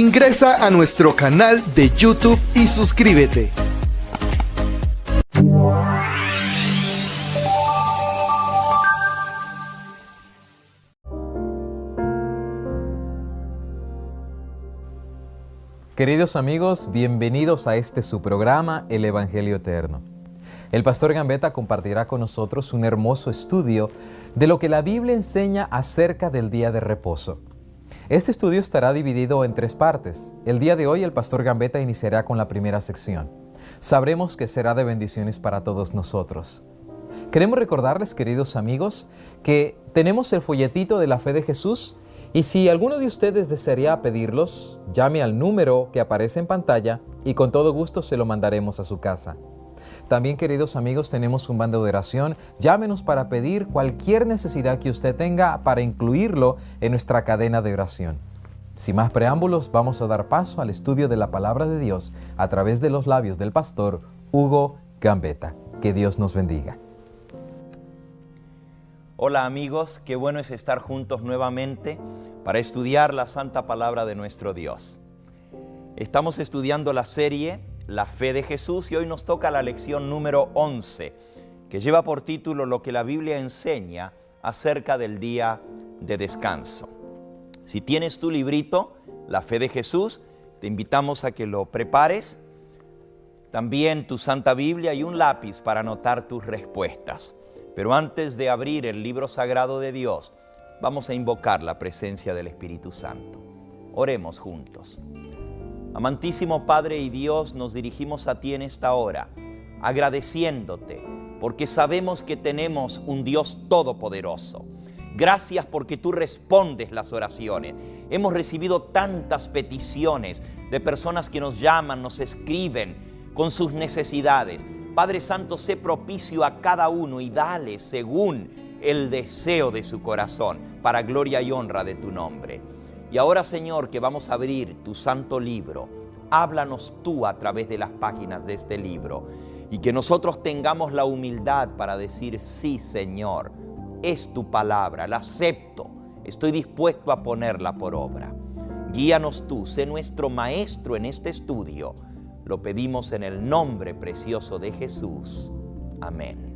Ingresa a nuestro canal de YouTube y suscríbete. Queridos amigos, bienvenidos a este su programa, El Evangelio Eterno. El pastor Gambetta compartirá con nosotros un hermoso estudio de lo que la Biblia enseña acerca del día de reposo. Este estudio estará dividido en 3 partes. El día de hoy el pastor Gambetta iniciará con la primera sección. Sabremos que será de bendiciones para todos nosotros. Queremos recordarles, queridos amigos, que tenemos el folletito de la fe de Jesús. Y si alguno de ustedes desearía pedirlos, llame al número que aparece en pantalla y con todo gusto se lo mandaremos a su casa. También, queridos amigos, tenemos un bando de oración. Llámenos para pedir cualquier necesidad que usted tenga para incluirlo en nuestra cadena de oración. Sin más preámbulos, vamos a dar paso al estudio de la Palabra de Dios a través de los labios del pastor Hugo Gambetta. Que Dios nos bendiga. Hola amigos, qué bueno es estar juntos nuevamente para estudiar la santa palabra de nuestro Dios. Estamos estudiando la serie La Fe de Jesús y hoy nos toca la lección número 11, que lleva por título Lo que la Biblia enseña acerca del día de descanso. Si tienes tu librito, La Fe de Jesús, te invitamos a que lo prepares. También tu Santa Biblia y un lápiz para anotar tus respuestas. Pero antes de abrir el libro sagrado de Dios, vamos a invocar la presencia del Espíritu Santo. Oremos juntos. Amantísimo Padre y Dios, nos dirigimos a ti en esta hora, agradeciéndote, porque sabemos que tenemos un Dios todopoderoso. Gracias porque tú respondes las oraciones. Hemos recibido tantas peticiones de personas que nos llaman, nos escriben con sus necesidades. Padre Santo, sé propicio a cada uno y dale según el deseo de su corazón, para gloria y honra de tu nombre. Y ahora, Señor, que vamos a abrir tu santo libro, háblanos tú a través de las páginas de este libro y que nosotros tengamos la humildad para decir, sí, Señor, es tu palabra, la acepto, estoy dispuesto a ponerla por obra. Guíanos tú, sé nuestro maestro en este estudio. Lo pedimos en el nombre precioso de Jesús. Amén.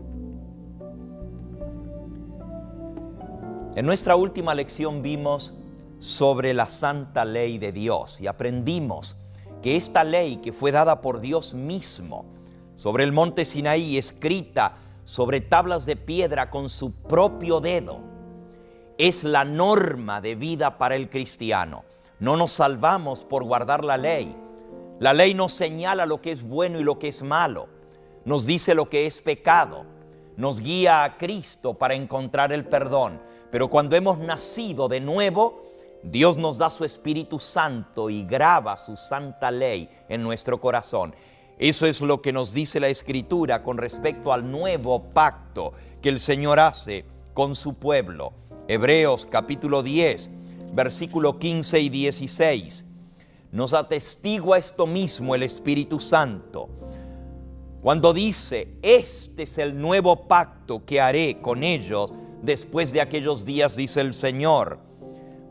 En nuestra última lección vimos sobre la santa ley de Dios y aprendimos que esta ley que fue dada por Dios mismo sobre el monte Sinaí, escrita sobre tablas de piedra con su propio dedo, es la norma de vida para el cristiano. No nos salvamos por guardar la ley. La ley nos señala lo que es bueno y lo que es malo, nos dice lo que es pecado, nos guía a Cristo para encontrar el perdón. Pero cuando hemos nacido de nuevo, Dios nos da su Espíritu Santo y graba su santa ley en nuestro corazón. Eso es lo que nos dice la Escritura con respecto al nuevo pacto que el Señor hace con su pueblo. Hebreos capítulo 10, versículo 15 y 16. Nos atestigua esto mismo el Espíritu Santo cuando dice, este es el nuevo pacto que haré con ellos después de aquellos días, dice el Señor.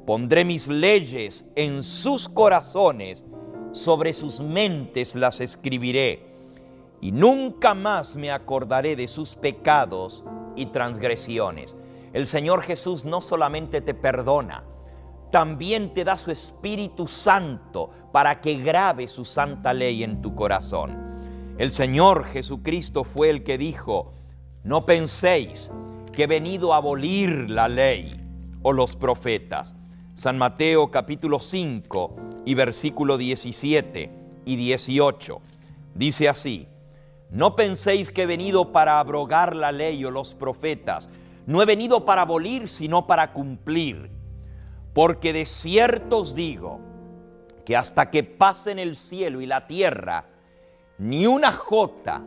Pondré mis leyes en sus corazones, sobre sus mentes las escribiré, y nunca más me acordaré de sus pecados y transgresiones. El Señor Jesús no solamente te perdona, también te da su Espíritu Santo para que grabe su santa ley en tu corazón. El Señor Jesucristo fue el que dijo, no penséis que he venido a abolir la ley o los profetas. San Mateo capítulo 5 y versículo 17 y 18. Dice así, no penséis que he venido para abrogar la ley o los profetas. No he venido para abolir, sino para cumplir. Porque de cierto os digo que hasta que pasen el cielo y la tierra, ni una jota,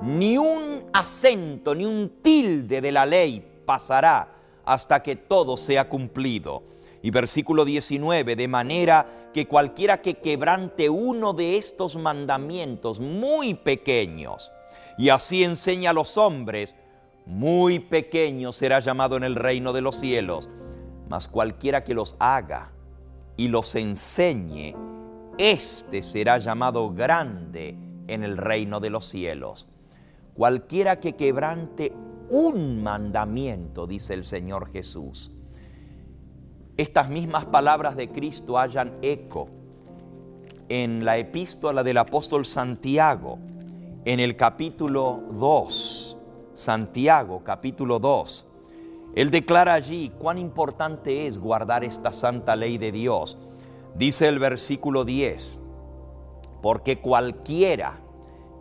ni un acento, ni un tilde de la ley pasará hasta que todo sea cumplido. Y versículo 19, de manera que cualquiera que quebrante uno de estos mandamientos muy pequeños, y así enseña a los hombres, muy pequeño será llamado en el reino de los cielos. Mas cualquiera que los haga y los enseñe, éste será llamado grande en el reino de los cielos. Cualquiera que quebrante un mandamiento, dice el Señor Jesús. Estas mismas palabras de Cristo hallan eco en la epístola del apóstol Santiago, en el capítulo 2, Santiago capítulo 2. Él declara allí cuán importante es guardar esta santa ley de Dios. Dice el versículo 10, porque cualquiera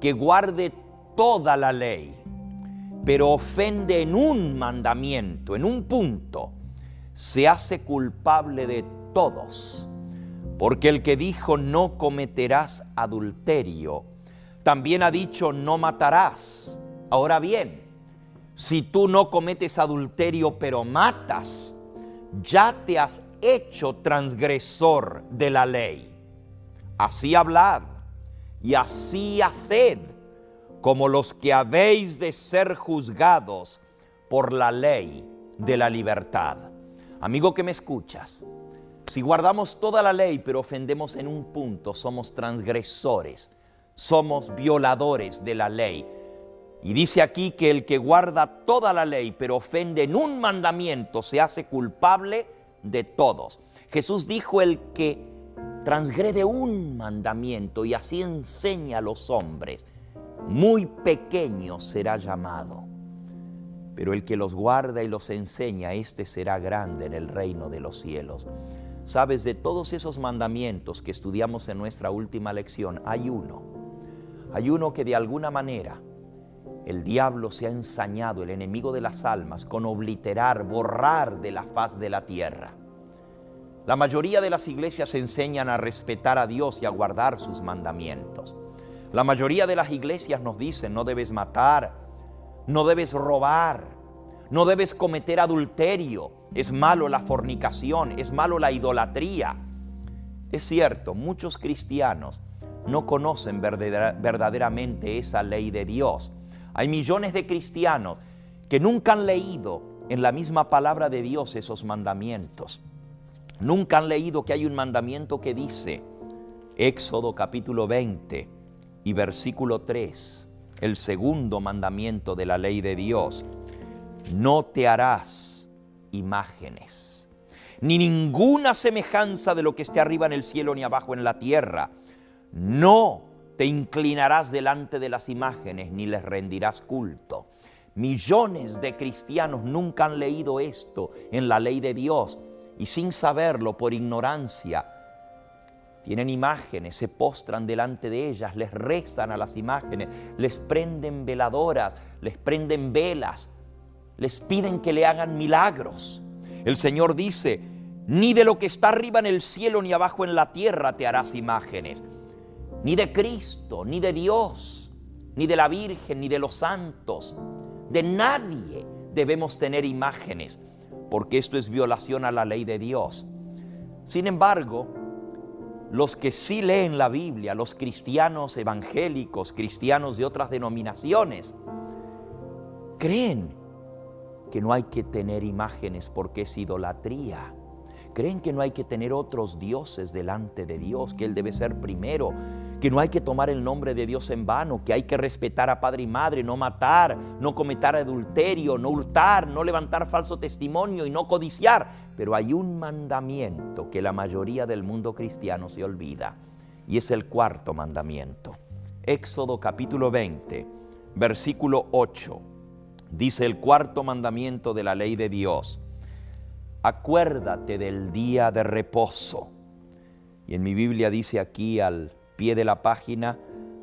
que guarde toda la ley, pero ofende en un mandamiento, en un punto, se hace culpable de todos. Porque el que dijo no cometerás adulterio, también ha dicho no matarás. Ahora bien, si tú no cometes adulterio pero matas, ya te has hecho transgresor de la ley. Así hablad y así haced, como los que habéis de ser juzgados por la ley de la libertad. Amigo que me escuchas, si guardamos toda la ley pero ofendemos en un punto, somos transgresores, somos violadores de la ley. Y dice aquí que el que guarda toda la ley pero ofende en un mandamiento se hace culpable de todos. Jesús dijo: el que transgrede un mandamiento y así enseña a los hombres, muy pequeño será llamado. Pero el que los guarda y los enseña, éste será grande en el reino de los cielos. Sabes, de todos esos mandamientos que estudiamos en nuestra última lección, hay uno que de alguna manera el diablo se ha ensañado, el enemigo de las almas, con obliterar, borrar de la faz de la tierra. La mayoría de las iglesias enseñan a respetar a Dios y a guardar sus mandamientos. La mayoría de las iglesias nos dicen: no debes matar, no debes robar, no debes cometer adulterio, es malo la fornicación, es malo la idolatría. Es cierto, muchos cristianos no conocen verdaderamente esa ley de Dios. Hay millones de cristianos que nunca han leído en la misma palabra de Dios esos mandamientos. Nunca han leído que hay un mandamiento que dice, Éxodo capítulo 20 y versículo 3, el segundo mandamiento de la ley de Dios: no te harás imágenes, ni ninguna semejanza de lo que esté arriba en el cielo ni abajo en la tierra. No te inclinarás delante de las imágenes ni les rendirás culto. Millones de cristianos nunca han leído esto en la ley de Dios y sin saberlo, por ignorancia, tienen imágenes, se postran delante de ellas, les rezan a las imágenes, les prenden veladoras, les prenden velas, les piden que le hagan milagros. El Señor dice: ni de lo que está arriba en el cielo ni abajo en la tierra te harás imágenes, ni de Cristo, ni de Dios, ni de la Virgen, ni de los santos. De nadie debemos tener imágenes, porque esto es violación a la ley de Dios. Sin embargo, los que sí leen la Biblia, los cristianos evangélicos, cristianos de otras denominaciones, creen que no hay que tener imágenes porque es idolatría. Creen que no hay que tener otros dioses delante de Dios, que Él debe ser primero, que no hay que tomar el nombre de Dios en vano, que hay que respetar a padre y madre, no matar, no cometer adulterio, no hurtar, no levantar falso testimonio y no codiciar. Pero hay un mandamiento que la mayoría del mundo cristiano se olvida, y es el cuarto mandamiento. Éxodo capítulo 20, versículo 8, dice el cuarto mandamiento de la ley de Dios: acuérdate del día de reposo. Y en mi Biblia dice aquí al pie de la página,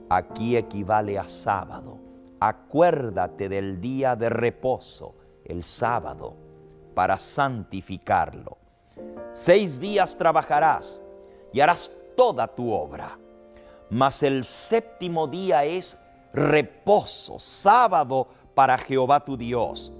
aquí equivale a sábado. Acuérdate del día de reposo, el sábado, para santificarlo. 6 días trabajarás y harás toda tu obra, mas el séptimo día es reposo, sábado para Jehová tu Dios.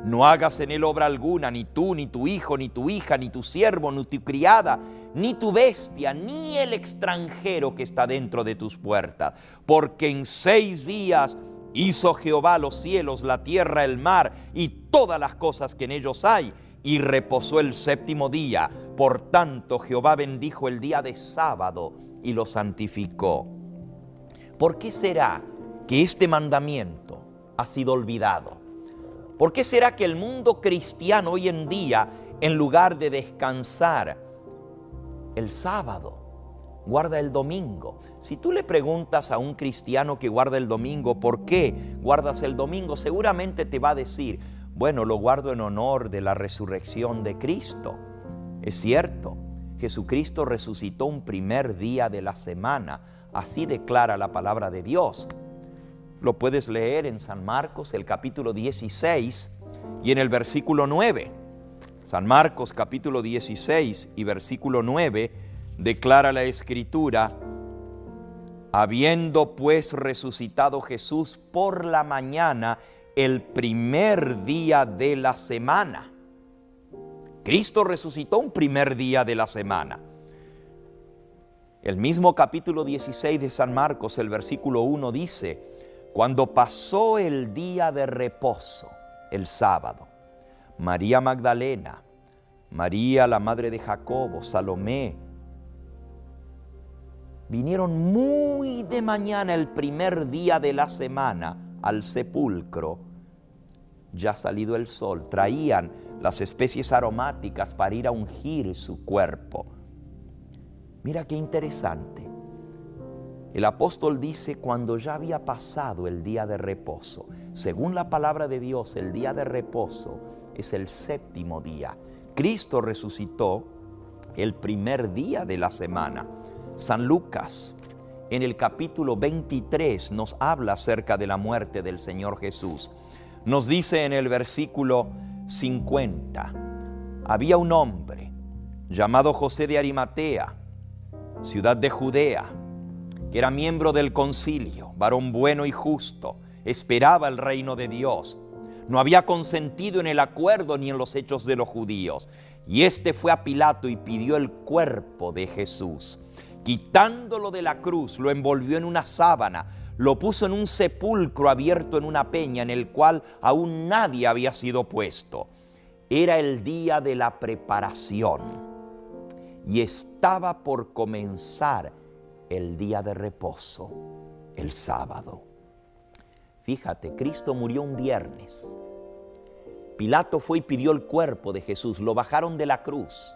No hagas en él obra alguna, ni tú, ni tu hijo, ni tu hija, ni tu siervo, ni tu criada, ni tu bestia, ni el extranjero que está dentro de tus puertas. Porque en 6 días hizo Jehová los cielos, la tierra, el mar y todas las cosas que en ellos hay, y reposó el séptimo día. Por tanto, Jehová bendijo el día de sábado y lo santificó. ¿Por qué será que este mandamiento ha sido olvidado? ¿Por qué será que el mundo cristiano hoy en día, en lugar de descansar el sábado, guarda el domingo? Si tú le preguntas a un cristiano que guarda el domingo, ¿por qué guardas el domingo?, seguramente te va a decir, bueno, lo guardo en honor de la resurrección de Cristo. Es cierto, Jesucristo resucitó un primer día de la semana, así declara la palabra de Dios. Lo puedes leer en San Marcos, el capítulo 16 y en el versículo 9. San Marcos, capítulo 16 y versículo 9, declara la Escritura: habiendo pues resucitado Jesús por la mañana, el primer día de la semana. Cristo resucitó un primer día de la semana. El mismo capítulo 16 de San Marcos, el versículo 1 dice: cuando pasó el día de reposo, el sábado, María Magdalena, María la madre de Jacobo, Salomé, vinieron muy de mañana el primer día de la semana al sepulcro, ya salido el sol. Traían las especies aromáticas para ir a ungir su cuerpo. Mira qué interesante. El apóstol dice cuando ya había pasado el día de reposo. Según la palabra de Dios, el día de reposo es el séptimo día. Cristo resucitó el primer día de la semana. San Lucas, en el capítulo 23, nos habla acerca de la muerte del Señor Jesús. Nos dice en el versículo 50, había un hombre llamado José de Arimatea, ciudad de Judea, que era miembro del concilio, varón bueno y justo, esperaba el reino de Dios. No había consentido en el acuerdo ni en los hechos de los judíos. Y éste fue a Pilato y pidió el cuerpo de Jesús. Quitándolo de la cruz, lo envolvió en una sábana, lo puso en un sepulcro abierto en una peña en el cual aún nadie había sido puesto. Era el día de la preparación y estaba por comenzar el día de reposo, el sábado. Fíjate, Cristo murió un viernes. Pilato fue y pidió el cuerpo de Jesús, lo bajaron de la cruz,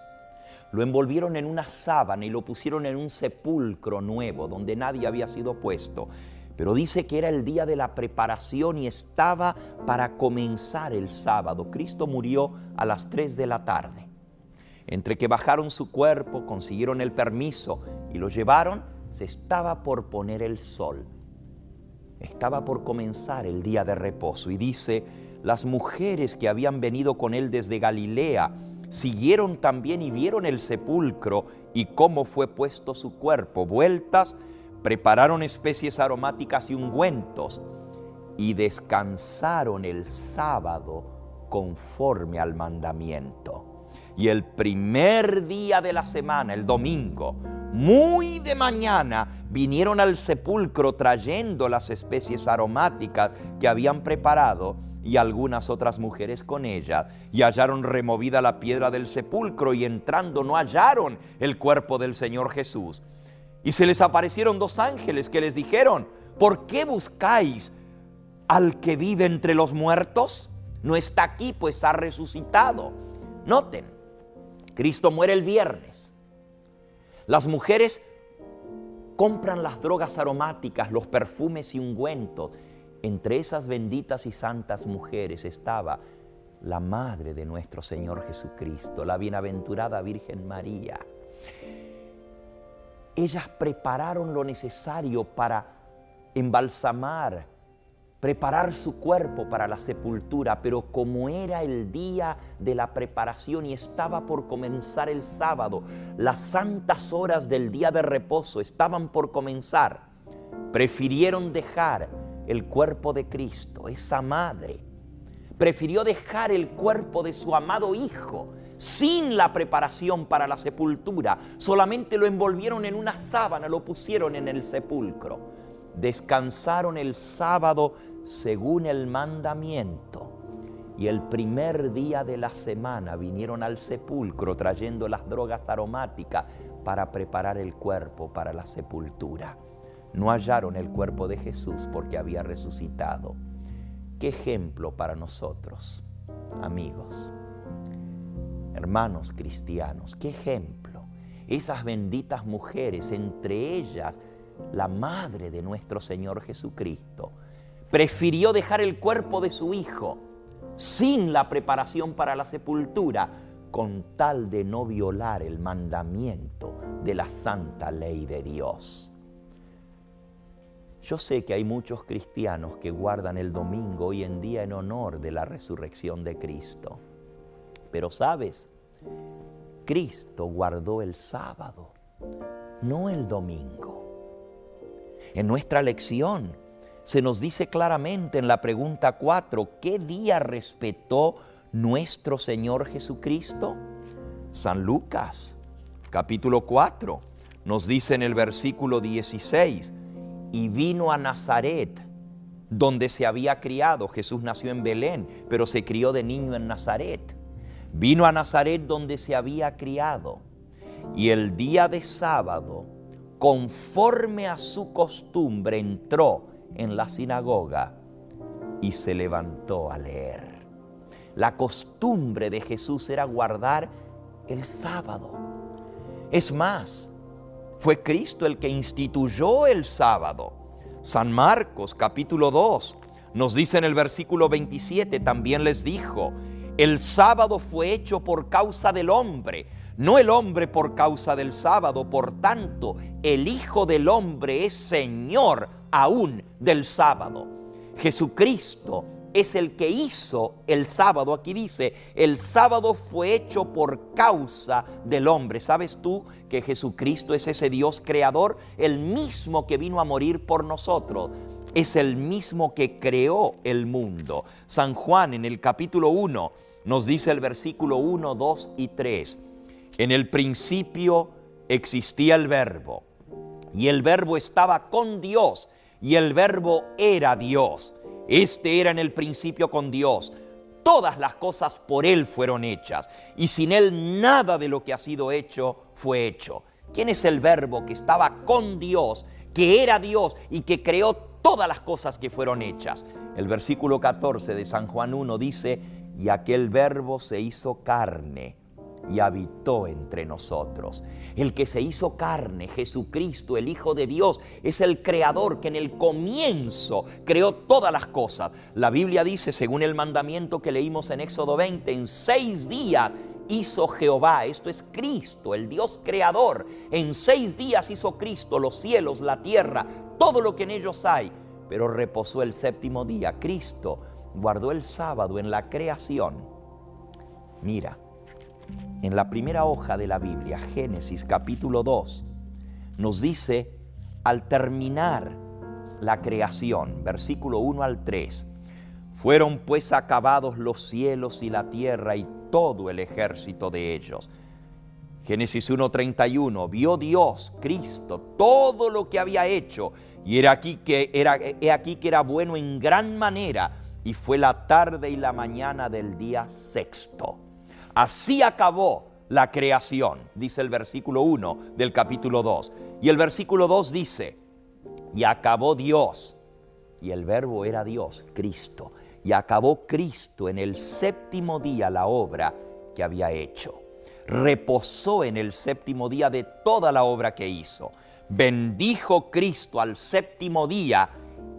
lo envolvieron en una sábana y lo pusieron en un sepulcro nuevo donde nadie había sido puesto. Pero dice que era el día de la preparación y estaba para comenzar el sábado. Cristo murió a las 3 de la tarde. Entre que bajaron su cuerpo, consiguieron el permiso y lo llevaron, se estaba por poner el sol. Estaba por comenzar el día de reposo. Y dice, las mujeres que habían venido con él desde Galilea siguieron también y vieron el sepulcro y cómo fue puesto su cuerpo. Vueltas, prepararon especies aromáticas y ungüentos y descansaron el sábado conforme al mandamiento. Y el primer día de la semana, el domingo, muy de mañana, vinieron al sepulcro trayendo las especies aromáticas que habían preparado y algunas otras mujeres con ellas, y hallaron removida la piedra del sepulcro, y entrando no hallaron el cuerpo del Señor Jesús. Y se les aparecieron 2 ángeles que les dijeron: ¿por qué buscáis al que vive entre los muertos? No está aquí, pues ha resucitado. Noten, Cristo muere el viernes. Las mujeres compran las drogas aromáticas, los perfumes y ungüentos. Entre esas benditas y santas mujeres estaba la madre de nuestro Señor Jesucristo, la bienaventurada Virgen María. Ellas prepararon lo necesario para embalsamar, preparar su cuerpo para la sepultura, pero como era el día de la preparación y estaba por comenzar el sábado, las santas horas del día de reposo estaban por comenzar, prefirieron dejar el cuerpo de Cristo. Esa madre prefirió dejar el cuerpo de su amado Hijo sin la preparación para la sepultura. Solamente lo envolvieron en una sábana, lo pusieron en el sepulcro. Descansaron el sábado según el mandamiento. Y el primer día de la semana vinieron al sepulcro trayendo las drogas aromáticas para preparar el cuerpo para la sepultura. No hallaron el cuerpo de Jesús porque había resucitado. Qué ejemplo para nosotros, amigos, hermanos cristianos, qué ejemplo. Esas benditas mujeres, entre ellas la madre de nuestro Señor Jesucristo, prefirió dejar el cuerpo de su hijo sin la preparación para la sepultura, con tal de no violar el mandamiento de la santa ley de Dios. Yo sé que hay muchos cristianos que guardan el domingo hoy en día en honor de la resurrección de Cristo. Pero ¿sabes? Cristo guardó el sábado, no el domingo. En nuestra lección se nos dice claramente en la pregunta 4, ¿qué día respetó nuestro Señor Jesucristo? San Lucas, capítulo 4, nos dice en el versículo 16, y vino a Nazaret, donde se había criado. Jesús nació en Belén, pero se crió de niño en Nazaret. Vino a Nazaret donde se había criado, y el día de sábado, conforme a su costumbre, entró en la sinagoga y se levantó a leer. La costumbre de Jesús era guardar el sábado. Es más, fue Cristo el que instituyó el sábado. San Marcos, capítulo 2, nos dice en el versículo 27, también les dijo, el sábado fue hecho por causa del hombre, no el hombre por causa del sábado. Por tanto, el Hijo del Hombre es Señor aún del sábado. Jesucristo es el que hizo el sábado. Aquí dice, el sábado fue hecho por causa del hombre. ¿Sabes tú que Jesucristo es ese Dios creador? El mismo que vino a morir por nosotros. Es el mismo que creó el mundo. San Juan en el capítulo 1 nos dice el versículo 1, 2 y 3. En el principio existía el Verbo, y el Verbo estaba con Dios, y el Verbo era Dios. Este era en el principio con Dios. Todas las cosas por Él fueron hechas, y sin Él nada de lo que ha sido hecho fue hecho. ¿Quién es el Verbo que estaba con Dios, que era Dios y que creó todas las cosas que fueron hechas? El versículo 14 de San Juan 1 dice, y aquel Verbo se hizo carne y habitó entre nosotros. El que se hizo carne, Jesucristo, el Hijo de Dios, es el creador que en el comienzo creó todas las cosas. La Biblia dice, según el mandamiento que leímos en Éxodo 20, en 6 días hizo Jehová, esto es Cristo, el Dios creador. En 6 días hizo Cristo los cielos, la tierra, todo lo que en ellos hay, pero reposó el 7º día. Cristo guardó el sábado en la creación. Mira, en la primera hoja de la Biblia, Génesis capítulo 2, nos dice, al terminar la creación, versículo 1 al 3, fueron pues acabados los cielos y la tierra y todo el ejército de ellos. Génesis 1:31, vio Dios, Cristo, todo lo que había hecho, y he aquí que era bueno en gran manera, y fue la tarde y la mañana del día 6º. Así acabó la creación, dice el versículo 1 del capítulo 2. Y el versículo 2 dice, y acabó Dios, y el Verbo era Dios, Cristo, y acabó Cristo en el 7º día la obra que había hecho. Reposó en el 7º día de toda la obra que hizo. Bendijo Cristo al 7º día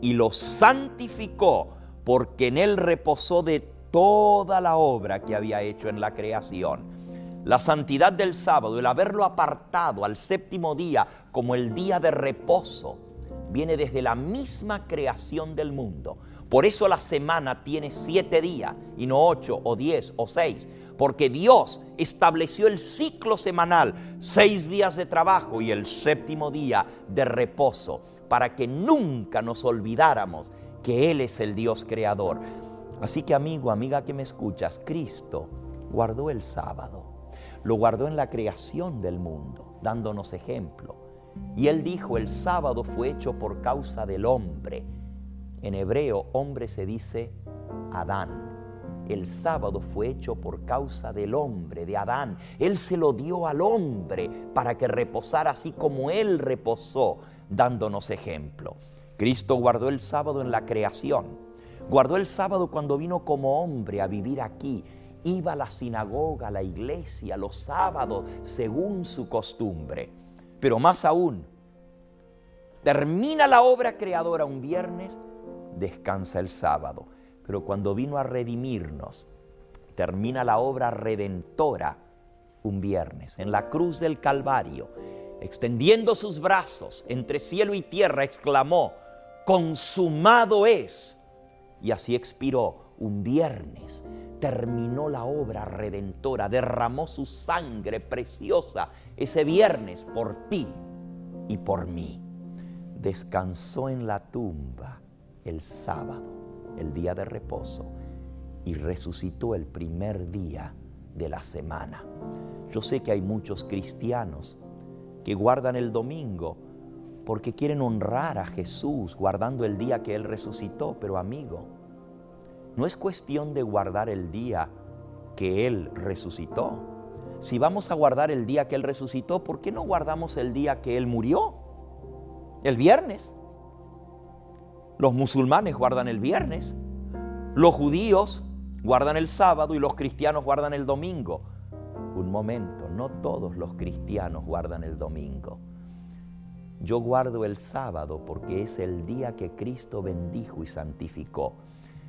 y lo santificó, porque en él reposó de toda la obra que había hecho en la creación. La santidad del sábado, el haberlo apartado al 7º día como el día de reposo, viene desde la misma creación del mundo. Por eso la semana tiene 7 días y no 8 o 10 o 6, porque Dios estableció el ciclo semanal, 6 días de trabajo y el 7º día de reposo, para que nunca nos olvidáramos que Él es el Dios creador. Así que, amigo, amiga que me escuchas, Cristo guardó el sábado, lo guardó en la creación del mundo, dándonos ejemplo. Y Él dijo, el sábado fue hecho por causa del hombre. En hebreo, hombre se dice Adán. El sábado fue hecho por causa del hombre, de Adán. Él se lo dio al hombre para que reposara así como Él reposó, dándonos ejemplo. Cristo guardó el sábado en la creación. Guardó el sábado cuando vino como hombre a vivir aquí. Iba a la sinagoga, a la iglesia, los sábados, según su costumbre. Pero más aún, termina la obra creadora un viernes, descansa el sábado. Pero cuando vino a redimirnos, termina la obra redentora un viernes. En la cruz del Calvario, extendiendo sus brazos entre cielo y tierra, exclamó: consumado es. Y así expiró un viernes. Terminó la obra redentora, derramó su sangre preciosa ese viernes por ti y por mí. Descansó en la tumba el sábado, el día de reposo, y resucitó el primer día de la semana. Yo sé que hay muchos cristianos que guardan el domingo porque quieren honrar a Jesús guardando el día que Él resucitó, pero amigo, no es cuestión de guardar el día que Él resucitó. Si vamos a guardar el día que Él resucitó, ¿por qué no guardamos el día que Él murió? El viernes. Los musulmanes guardan el viernes, los judíos guardan el sábado y los cristianos guardan el domingo. Un momento, no todos los cristianos guardan el domingo. Yo guardo el sábado porque es el día que Cristo bendijo y santificó.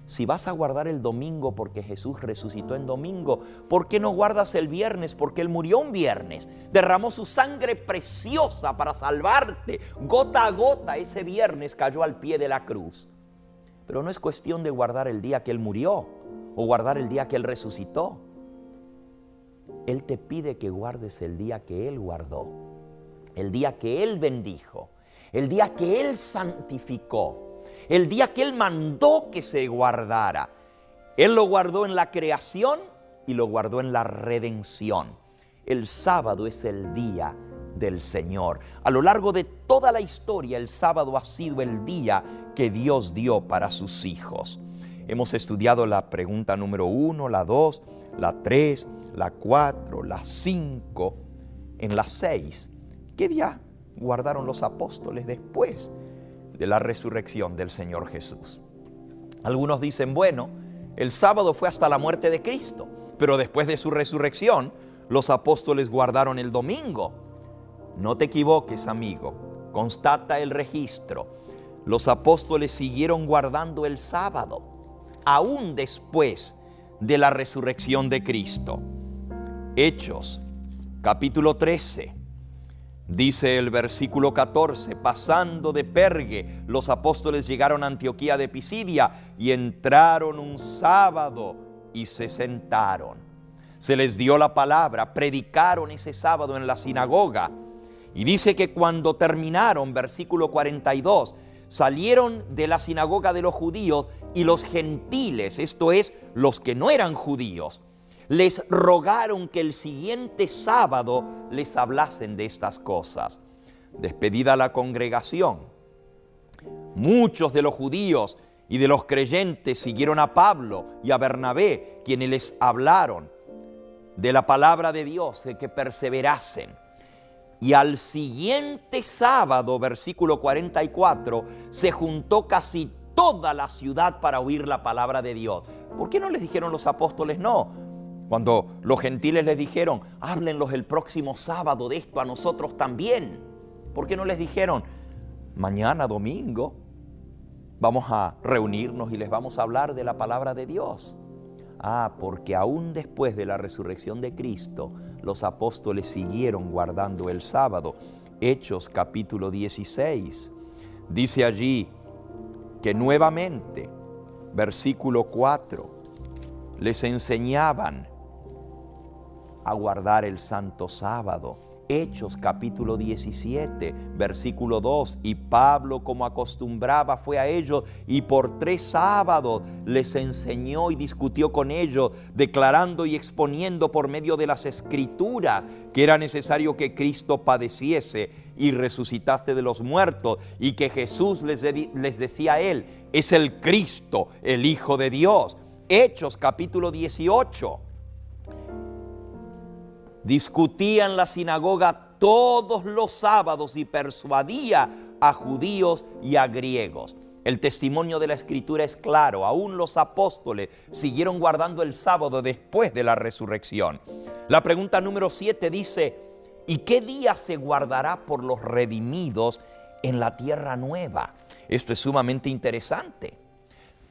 Si vas a guardar el domingo porque Jesús resucitó en domingo, ¿por qué no guardas el viernes? Porque Él murió un viernes, derramó su sangre preciosa para salvarte. Gota a gota ese viernes cayó al pie de la cruz. Pero no es cuestión de guardar el día que Él murió o guardar el día que Él resucitó. Él te pide que guardes el día que Él guardó, el día que Él bendijo, el día que Él santificó, el día que Él mandó que se guardara. Él lo guardó en la creación y lo guardó en la redención. El sábado es el día del Señor. A lo largo de toda la historia, el sábado ha sido el día que Dios dio para sus hijos. Hemos estudiado la pregunta número 1, la 2, la 3, la 4, la 5, en la 6. ¿Qué día guardaron los apóstoles después de la resurrección del Señor Jesús? Algunos dicen, bueno, el sábado fue hasta la muerte de Cristo, pero después de su resurrección, los apóstoles guardaron el domingo. No te equivoques, amigo, constata el registro. Los apóstoles siguieron guardando el sábado, aún después de la resurrección de Cristo. Hechos, capítulo 13. Dice el versículo 14, pasando de Perge, los apóstoles llegaron a Antioquía de Pisidia y entraron un sábado y se sentaron. Se les dio la palabra, predicaron ese sábado en la sinagoga. Y dice que cuando terminaron, versículo 42, salieron de la sinagoga de los judíos y los gentiles, esto es, los que no eran judíos, les rogaron que el siguiente sábado les hablasen de estas cosas. Despedida la congregación, muchos de los judíos y de los creyentes siguieron a Pablo y a Bernabé, quienes les hablaron de la palabra de Dios, de que perseverasen. Y al siguiente sábado, versículo 44, se juntó casi toda la ciudad para oír la palabra de Dios. ¿Por qué no les dijeron los apóstoles no? Cuando los gentiles les dijeron, háblenlos el próximo sábado de esto a nosotros también. ¿Por qué no les dijeron, mañana domingo vamos a reunirnos y les vamos a hablar de la palabra de Dios? Porque aún después de la resurrección de Cristo, los apóstoles siguieron guardando el sábado. Hechos capítulo 16, dice allí que nuevamente, versículo 4, les enseñaban a guardar el santo sábado. Hechos capítulo 17, versículo 2, y Pablo, como acostumbraba, fue a ellos y por 3 sábados les enseñó y discutió con ellos, declarando y exponiendo por medio de las Escrituras que era necesario que Cristo padeciese y resucitase de los muertos, y que Jesús, les decía a él, es el Cristo, el Hijo de Dios. Hechos capítulo 18. Discutía en la sinagoga todos los sábados y persuadía a judíos y a griegos. El testimonio de la Escritura es claro, aún los apóstoles siguieron guardando el sábado después de la resurrección. La pregunta número 7 dice, ¿y qué día se guardará por los redimidos en la tierra nueva? Esto es sumamente interesante.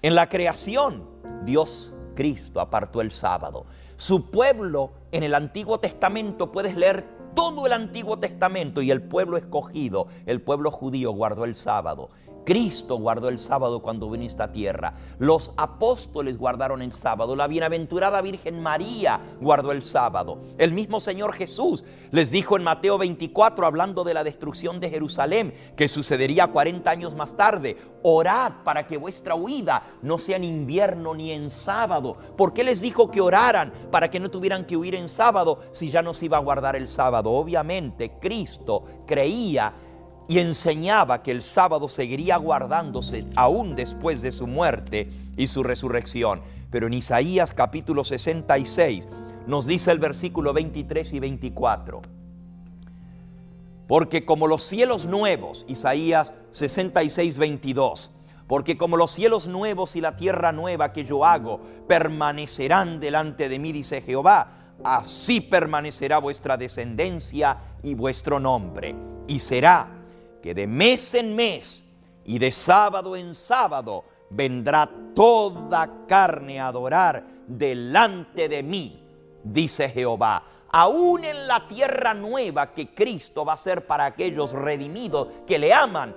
En la creación, Dios, Cristo, apartó el sábado. Su pueblo en el Antiguo Testamento, puedes leer todo el Antiguo Testamento, y el pueblo escogido, el pueblo judío, guardó el sábado. Cristo guardó el sábado cuando vino a esta tierra. Los apóstoles guardaron el sábado. La bienaventurada Virgen María guardó el sábado. El mismo Señor Jesús les dijo en Mateo 24, hablando de la destrucción de Jerusalén, que sucedería 40 años más tarde: orad para que vuestra huida no sea en invierno ni en sábado. ¿Por qué les dijo que oraran? Para que no tuvieran que huir en sábado, si ya no se iba a guardar el sábado. Obviamente Cristo creía y enseñaba que el sábado seguiría guardándose aún después de su muerte y su resurrección. Pero en Isaías capítulo 66 nos dice el versículo 23 y 24. Porque como los cielos nuevos, Isaías 66, 22, porque como los cielos nuevos y la tierra nueva que yo hago permanecerán delante de mí, dice Jehová, así permanecerá vuestra descendencia y vuestro nombre. Y será que de mes en mes y de sábado en sábado vendrá toda carne a adorar delante de mí, dice Jehová. Aún en la tierra nueva que Cristo va a hacer para aquellos redimidos que le aman,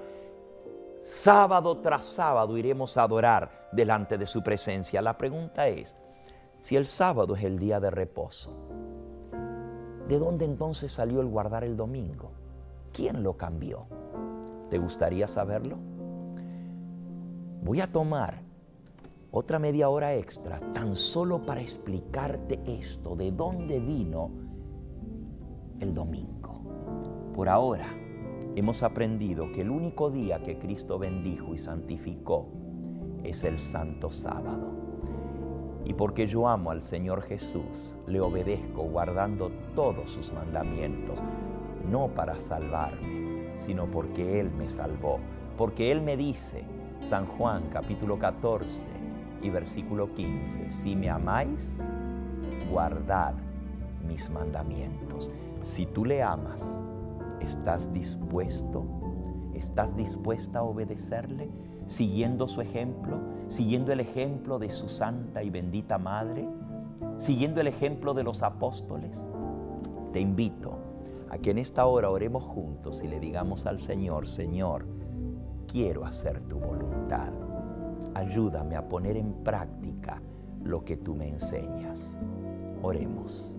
sábado tras sábado iremos a adorar delante de su presencia. La pregunta es, si el sábado es el día de reposo, ¿de dónde entonces salió el guardar el domingo? ¿Quién lo cambió? ¿Te gustaría saberlo? Voy a tomar otra media hora extra tan solo para explicarte esto, de dónde vino el domingo. Por ahora hemos aprendido que el único día que Cristo bendijo y santificó es el Santo Sábado. Y porque yo amo al Señor Jesús, le obedezco guardando todos sus mandamientos, no para salvarme, sino porque Él me salvó. Porque Él me dice, San Juan capítulo 14 y versículo 15, si me amáis, guardad mis mandamientos. Si tú le amas, ¿estás dispuesta a obedecerle? Siguiendo su ejemplo, siguiendo el ejemplo de su santa y bendita madre, siguiendo el ejemplo de los apóstoles. Te invito a que en esta hora oremos juntos y le digamos al Señor, Señor, quiero hacer tu voluntad. Ayúdame a poner en práctica lo que tú me enseñas. Oremos.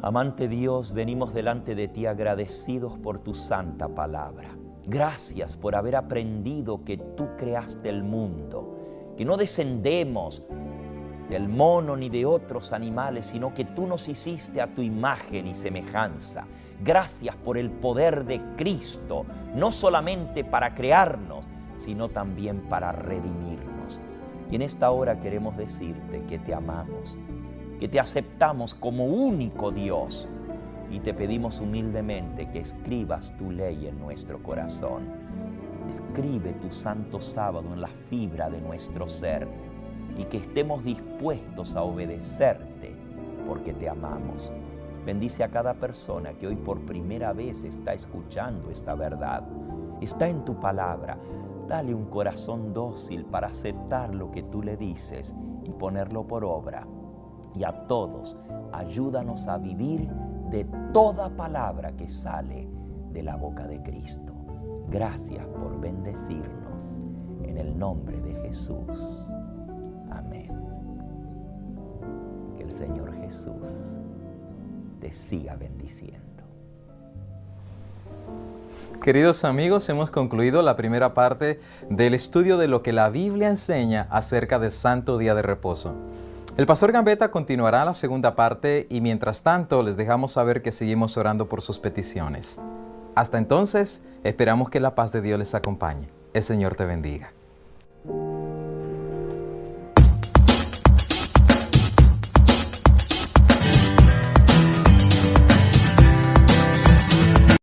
Amante Dios, venimos delante de ti agradecidos por tu santa palabra. Gracias por haber aprendido que tú creaste el mundo, que no descendemos del mono ni de otros animales, sino que tú nos hiciste a tu imagen y semejanza. Gracias por el poder de Cristo, no solamente para crearnos, sino también para redimirnos. Y en esta hora queremos decirte que te amamos, que te aceptamos como único Dios, y te pedimos humildemente que escribas tu ley en nuestro corazón. Escribe tu santo sábado en la fibra de nuestro ser, y que estemos dispuestos a obedecerte porque te amamos. Bendice a cada persona que hoy por primera vez está escuchando esta verdad. Está en tu palabra. Dale un corazón dócil para aceptar lo que tú le dices y ponerlo por obra. Y a todos, ayúdanos a vivir de toda palabra que sale de la boca de Cristo. Gracias por bendecirnos. En el nombre de Jesús. Amén. Que el Señor Jesús te siga bendiciendo. Queridos amigos, hemos concluido la primera parte del estudio de lo que la Biblia enseña acerca del Santo Día de Reposo. El pastor Gambetta continuará la segunda parte y mientras tanto les dejamos saber que seguimos orando por sus peticiones. Hasta entonces, esperamos que la paz de Dios les acompañe. El Señor te bendiga.